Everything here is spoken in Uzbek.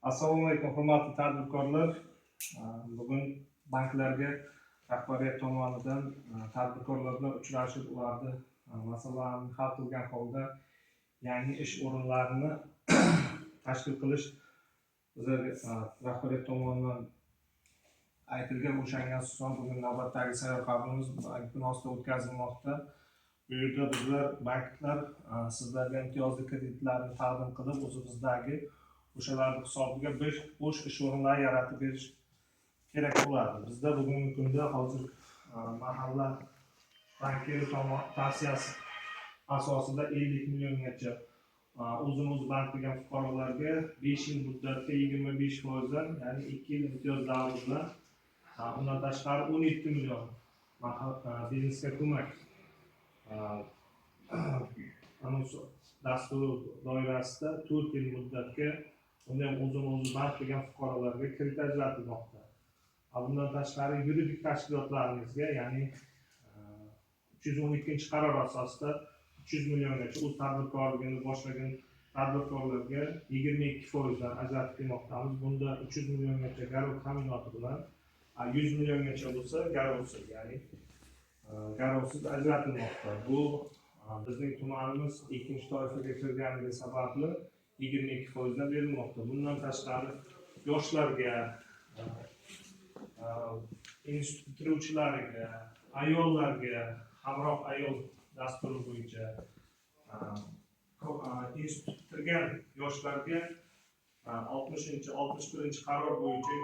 Assalomu alaykum, hurmatli tadbirkorlar. Bugun banklarga rahbariyat tomonidan tadbirkorlar bilan uchrashib, ularni masalalarini hal qilgan holda yangi ish o'rinlarini tashkil qilish rahbariyat tomonidan aytilgan. O'shanga asosan bugun navbatdagi sayyor qabulimiz bank binosida o'tkazilmoqda. Bu yerda bizlar banklar sizlarga imtiyozli kreditlarni taqdim qilib, o'zimizdagi o'shalarning hisobiga bir bo'sh ish o'rinlari yaratib berish kerak bo'ladi. Bizda bugungi kunda hozir mahalla bankiri tavsiyasi asosida 50 milliongacha o'zimiz bank degan fuqarolarga 5 yil muddatga 25%, ya'ni 2 yil imtiyoz davri bilan, undan tashqari 17 million biznesga ko'mak dasturi doirasida 4 yil muddatga unda ham o'zimiz bank degan fuqarolarga kredit ajratilmoqda. Bundan tashqari yuridik tashkilotlarimizga, ya'ni 312-qaror asosida 300 milliongacha o'z tadbirkorligini boshlagan tadbirkorlarga 22% dan ajratib kelmoqdamiz. Bunda 300 milliongacha garov ta'minoti bilan 100 milliongacha bo'lsa garovsiz, ya'ni garovsiz ajratilmoqda. Bu bizning tumanimiz ikkinchi toifaga kirganligi sababli 22% dan berilmoqda. Bundan tashqari yoshlarga, institut bitiruvchilariga, ayollarga, hamroh ayol dasturi bo'yicha institut bitirgan yoshlarga 61-qaror bo'yicha